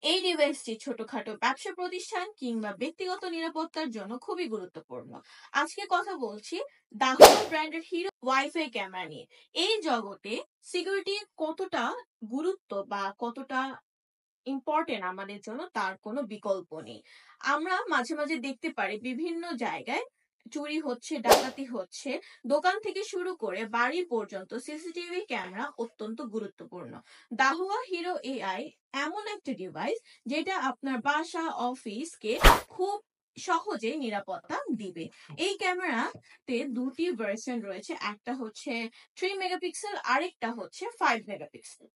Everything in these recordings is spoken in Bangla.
এই ডিভাইসটি ছোটখাটো ব্যবসা প্রতিষ্ঠান কিংবা ব্যক্তিগত নিরাপত্তার জন্য খুবই গুরুত্বপূর্ণ। আজকে কথা বলছি দাহুয়া ব্র্যান্ডের হিরো ওয়াইফাই ক্যামেরা নিয়ে। এই জগতে সিকিউরিটি কতটা গুরুত্ব বা কতটা ইম্পর্টেন্ট আমাদের জন্য তার কোনো বিকল্প নেই। আমরা মাঝে মাঝে দেখতে পারি বিভিন্ন জায়গায় চুরি হচ্ছে, ডাকাতি হচ্ছে। দোকান থেকে শুরু করে বাড়ি পর্যন্ত সিসিটিভি ক্যামেরা অত্যন্ত গুরুত্বপূর্ণ। দাহুয়া হিরো এআই এমন একটা ডিভাইস যেটা আপনার বাসা অফিসকে খুব সহজে নিরাপত্তা দিবে। এই ক্যামেরাতে দুটি ভার্সন রয়েছে, একটা হচ্ছে 3 মেগাপিক্সেল, আরেকটা হচ্ছে 5 মেগাপিক্সেল।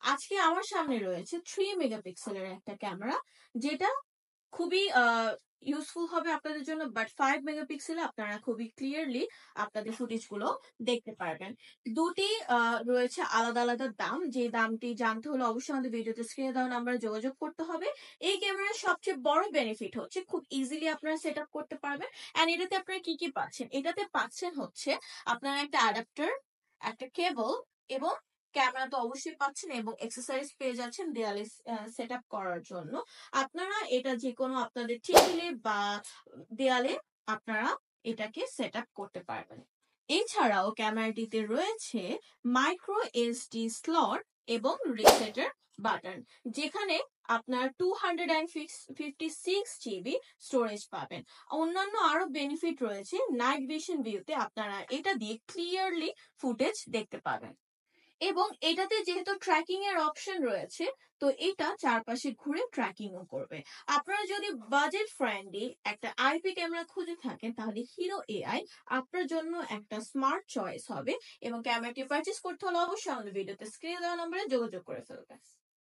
আজকে আমার সামনে রয়েছে 3 মেগাপিক্সেলের একটা ক্যামেরা, যেটা খুবই ইউজফুল হবে আপনাদের জন্য। বাট 5 মেগাপিক্সেলে আপনারা খুবই ক্লিয়ারলি আপনাদের ফুটেজ গুলো দেখতে পারবেন। দুটি রয়েছে আলাদা আলাদা দাম, যে দামটি জানতে হলে অবশ্যই আমাদের ভিডিওতে স্ক্রিনে দেওয়া নাম্বারে যোগাযোগ করতে হবে। এই ক্যামেরার সবচেয়ে বড় বেনিফিট হচ্ছে খুব ইজিলি আপনারা সেট আপ করতে পারবেন। এন্ড এটাতে আপনারা কি কি পাচ্ছেন? এটাতে পাচ্ছেন হচ্ছে আপনারা একটা অ্যাডাপ্টার, একটা কেবল, এবং ক্যামেরা তো অবশ্যই পাচ্ছেন, এবং এক্সেসরিজ পেয়ে যাচ্ছেন দেয়ালে সেট আপ করার জন্য। আপনারা এটা যে কোনো আপনাদের টেবিলে বা দেয়ালে আপনারা এটাকে সেট আপ করতে পারবেন। এছাড়াও ক্যামেরাটিতে রয়েছে মাইক্রো এসডি স্লট এবং রিসেটার বাটন, যেখানে আপনার 256 জিবি স্টোরেজ পাবেন। অন্যান্য আরো বেনিফিট রয়েছে। নাইট ভিশন ভিউতে আপনারা এটা দিয়ে ক্লিয়ারলি ফুটেজ দেখতে পাবেন, এবং এটাতে যেহেতু ট্র্যাকিং এর অপশন রয়েছে, তো এটা চারপাশে ঘুরে ট্র্যাকিংও করবে। আপনারা যদি বাজেট ফ্রেন্ডলি একটা আইপি ক্যামেরা খুঁজে থাকেন, তাহলে হিরো এআই আপনার জন্য একটা স্মার্ট চয়েস হবে। এবং ক্যামেরাটি পারচেস করতে হলে অবশ্যই আমাদের ভিডিওতে স্ক্রিনে দেওয়া নম্বরে যোগাযোগ করে ফেলবেন।